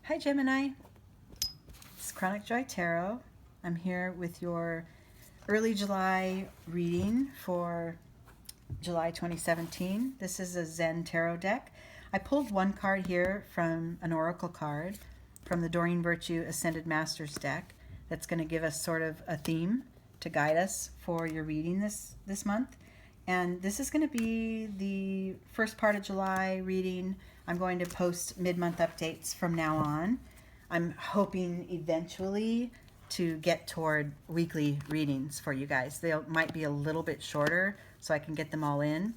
Hi Gemini, it's Chronic Joy Tarot. I'm here with your early July reading for July 2017. This is a Zen Tarot deck. I pulled one card here from an oracle card from the Doreen Virtue Ascended Masters deck that's going to give us sort of a theme to guide us for your reading this month. And this is going to be the first part of July reading. I'm going to post mid-month updates from now on. I'm hoping eventually to get toward weekly readings for you guys. They might be a little bit shorter so I can get them all in.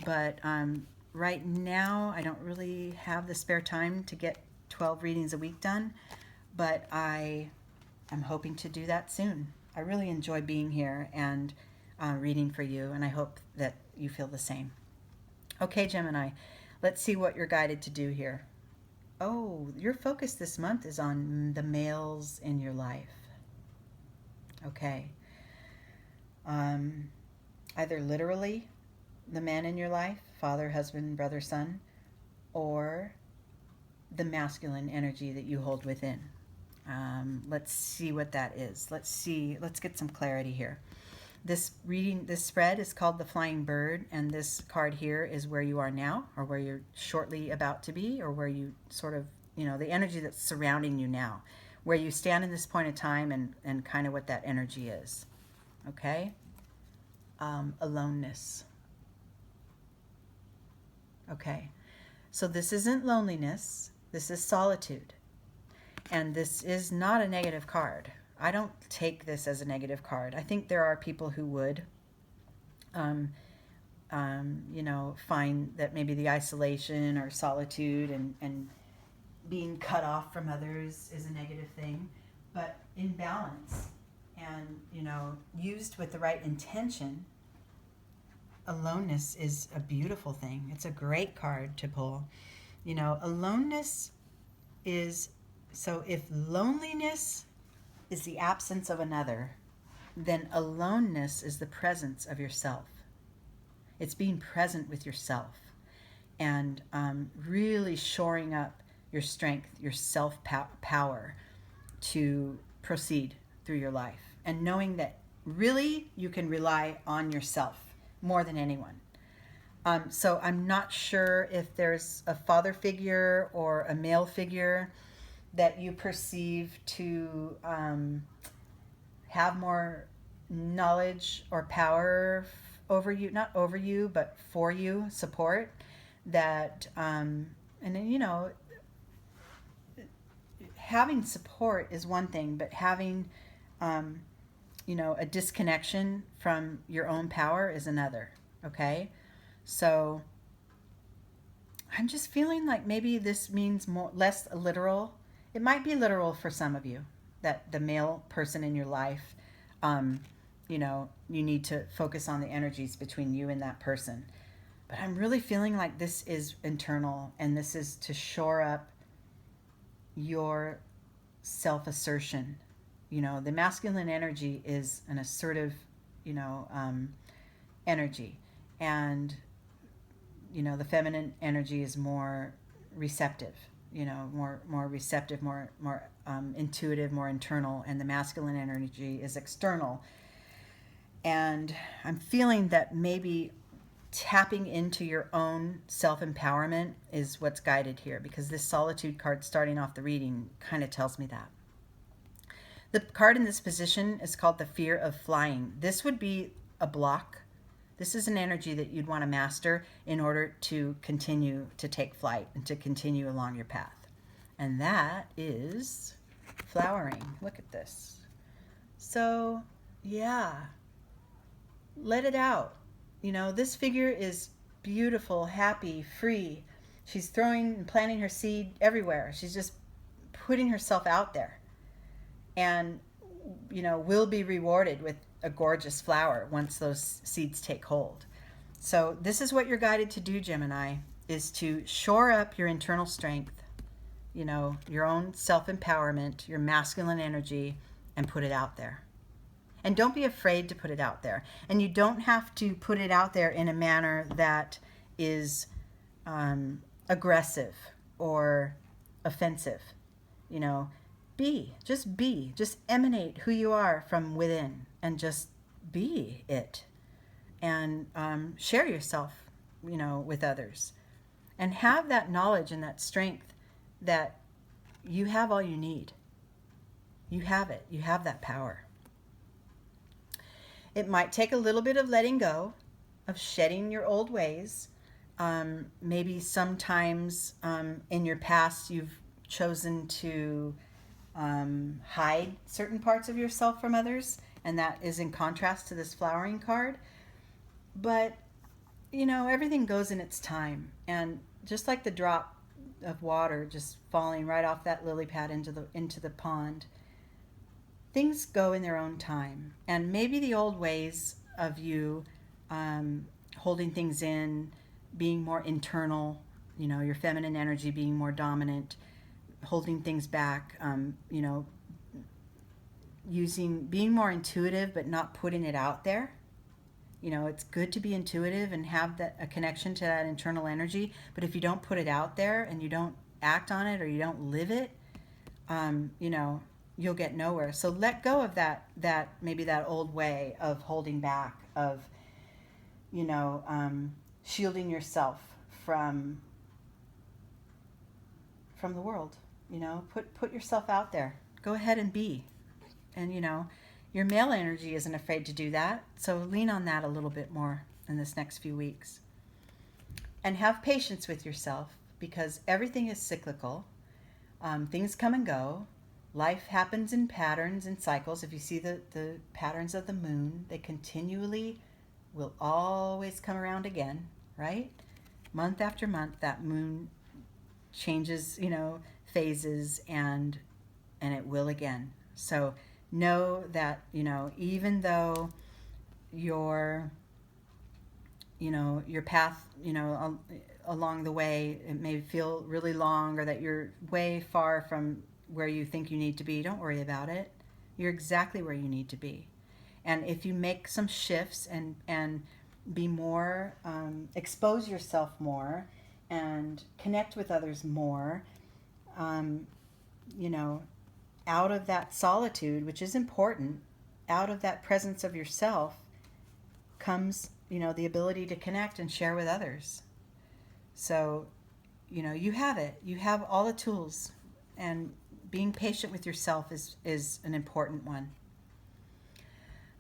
But right now I don't really have the spare time to get 12 readings a week done. But I am hoping to do that soon. I really enjoy being here and reading for you, and I hope that you feel the same. Okay, Gemini, let's see what you're guided to do here. Oh, your focus this month is on the males in your life. Okay. Either literally the man in your life, father, husband, brother, son, or the masculine energy that you hold within. Let's see what that is. Let's get some clarity here. This spread is called The Flying Bird, and this card here is where you are now, or where you're shortly about to be, or where you sort of, the energy that's surrounding you now, where you stand in this point of time and kind of what that energy is. Okay? Aloneness. Okay. So this isn't loneliness. This is solitude. And this is not a negative card. I don't take this as a negative card. I think there are people who would, find that maybe the isolation or solitude and being cut off from others is a negative thing. But in balance and, used with the right intention, aloneness is a beautiful thing. It's a great card to pull. Aloneness is, so if loneliness is the absence of another, then aloneness is the presence of yourself. It's being present with yourself and really shoring up your strength, your self-power to proceed through your life, and knowing that really you can rely on yourself more than anyone. So I'm not sure if there's a father figure or a male figure that you perceive to have more knowledge or power over you, not over you, but for you, support that, and then, having support is one thing, but having, a disconnection from your own power is another, okay? So I'm just feeling like maybe this means less literal. It might be literal for some of you, that the male person in your life, you need to focus on the energies between you and that person. But I'm really feeling like this is internal, and this is to shore up your self-assertion. The masculine energy is an assertive, energy. And, the feminine energy is more receptive. More receptive, more intuitive, more internal, and the masculine energy is external. And I'm feeling that maybe tapping into your own self-empowerment is what's guided here, because this solitude card starting off the reading kind of tells me that. The card in this position is called the Fear of Flying. This would be a block. This is an energy that you'd want to master in order to continue to take flight and to continue along your path. And that is flowering. Look at this. So, yeah, let it out. This figure is beautiful, happy, free. She's throwing and planting her seed everywhere. She's just putting herself out there. And, will be rewarded with a gorgeous flower once those seeds take hold. So this is what you're guided to do, Gemini, is to shore up your internal strength, your own self-empowerment, your masculine energy, and put it out there. And don't be afraid to put it out there. And you don't have to put it out there in a manner that is aggressive or offensive. You know, just emanate who you are from within, and just be it, and share yourself, with others, and have that knowledge and that strength that you have all you need. You have it. You have that power. It might take a little bit of letting go, of shedding your old ways. Maybe sometimes in your past you've chosen to hide certain parts of yourself from others, and that is in contrast to this flowering card. But, everything goes in its time. And just like the drop of water just falling right off that lily pad into the pond, things go in their own time. And maybe the old ways of you holding things in, being more internal, your feminine energy being more dominant, holding things back, being more intuitive but not putting it out there. It's good to be intuitive and have a connection to that internal energy, but if you don't put it out there and you don't act on it or you don't live it, you'll get nowhere. So let go of that maybe that old way of holding back, of shielding yourself from the world. Put yourself out there. Go ahead and be. And your male energy isn't afraid to do that, so lean on that a little bit more in this next few weeks. And have patience with yourself, because everything is cyclical. Things come and go. Life happens in patterns and cycles. If you see the patterns of the moon, they continually will always come around again, right? Month after month, that moon changes, phases, and it will again. So know that, even though your path, along the way, it may feel really long, or that you're way far from where you think you need to be, don't worry about it. You're exactly where you need to be. And if you make some shifts and be more, expose yourself more, and connect with others more, out of that solitude, which is important, out of that presence of yourself comes, the ability to connect and share with others. So, you have it. You have all the tools, and being patient with yourself is an important one.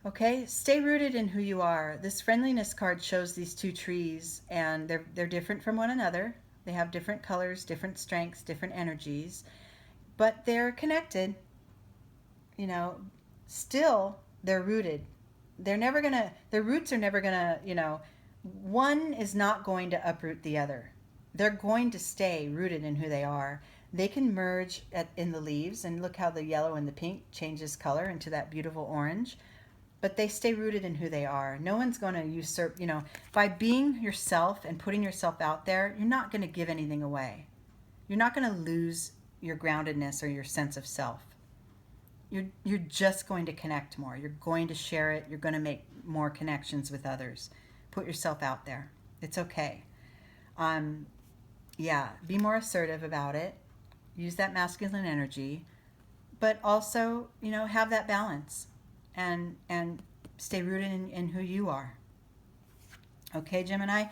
Okay, stay rooted in who you are. This friendliness card shows these two trees, and they're different from one another. They have different colors, different strengths, different energies, but they're connected. Still they're rooted. Their roots are never gonna, one is not going to uproot the other. They're going to stay rooted in who they are. They can merge in the leaves, and look how the yellow and the pink changes color into that beautiful orange. But they stay rooted in who they are. No one's going to usurp, by being yourself and putting yourself out there, you're not going to give anything away. You're not going to lose your groundedness or your sense of self. You're just going to connect more. You're going to share it. You're going to make more connections with others. Put yourself out there. It's okay. Be more assertive about it. Use that masculine energy, but also, have that balance, and stay rooted in who you are. Okay, Gemini,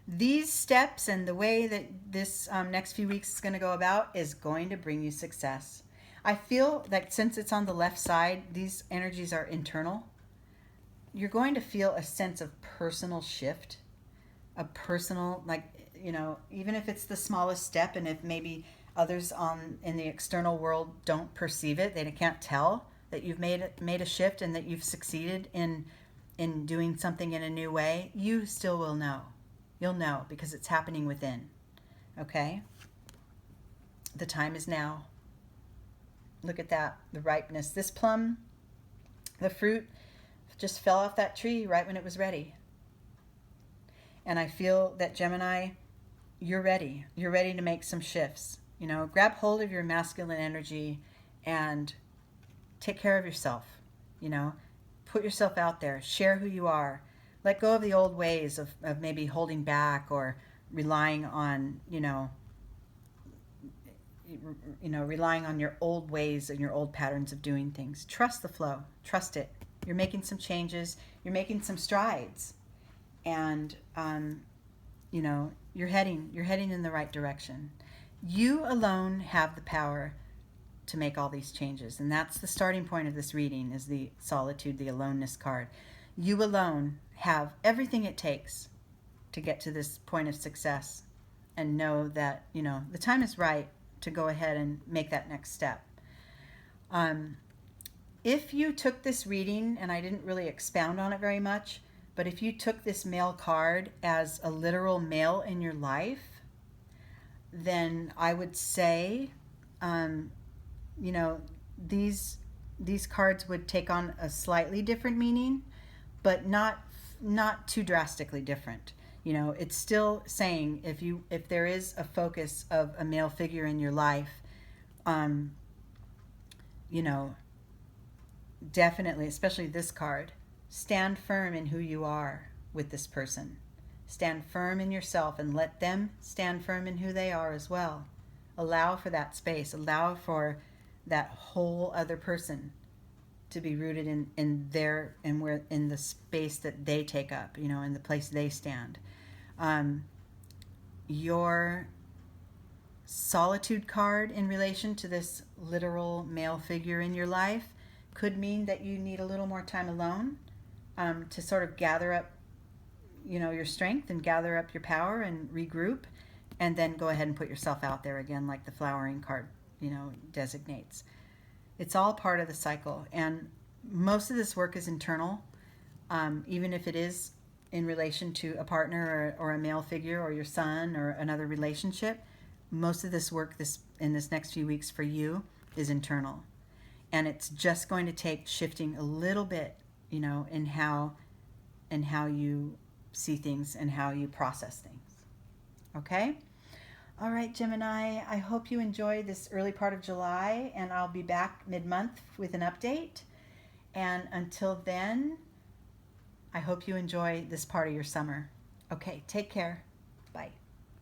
these steps and the way that this next few weeks is going to go about is going to bring you success. I feel that since it's on the left side, these energies are internal. You're going to feel a sense of personal shift, a personal, even if it's the smallest step, and if maybe others in the external world don't perceive it, they can't tell that you've made a shift and that you've succeeded in doing something in a new way, you still will know. You'll know, because it's happening within. Okay? The time is now. Look at that, the ripeness. This plum, the fruit, just fell off that tree right when it was ready. And I feel that, Gemini, you're ready. You're ready to make some shifts. Grab hold of your masculine energy and take care of yourself. Put yourself out there. Share who you are. Let go of the old ways of maybe holding back or relying on, relying on your old ways and your old patterns of doing things. Trust the flow. Trust it. You're making some changes. You're making some strides, and you're heading in the right direction. You alone have the power to make all these changes, and that's the starting point of this reading, is the solitude, the aloneness card. You alone have everything it takes to get to this point of success, and know that the time is right to go ahead and make that next step. If you took this reading, and I didn't really expound on it very much, but if you took this male card as a literal male in your life, then I would say, these cards would take on a slightly different meaning, but not too drastically different. It's still saying, if there is a focus of a male figure in your life, definitely, especially this card, stand firm in who you are with this person. Stand firm in yourself and let them stand firm in who they are as well. Allow for that space. Allow for that whole other person to be rooted in the space that they take up, in the place they stand. Your solitude card in relation to this literal male figure in your life could mean that you need a little more time alone, to sort of gather up your strength and gather up your power and regroup, and then go ahead and put yourself out there again, like the flowering card designates. It's all part of the cycle, and most of this work is internal, even if it is in relation to a partner or a male figure or your son or another relationship. Most of this work in this next few weeks for you is internal, and it's just going to take shifting a little bit, in how you see things and how you process things. Okay? All right, Gemini, I hope you enjoy this early part of July, and I'll be back mid-month with an update. And until then, I hope you enjoy this part of your summer. Okay, take care. Bye.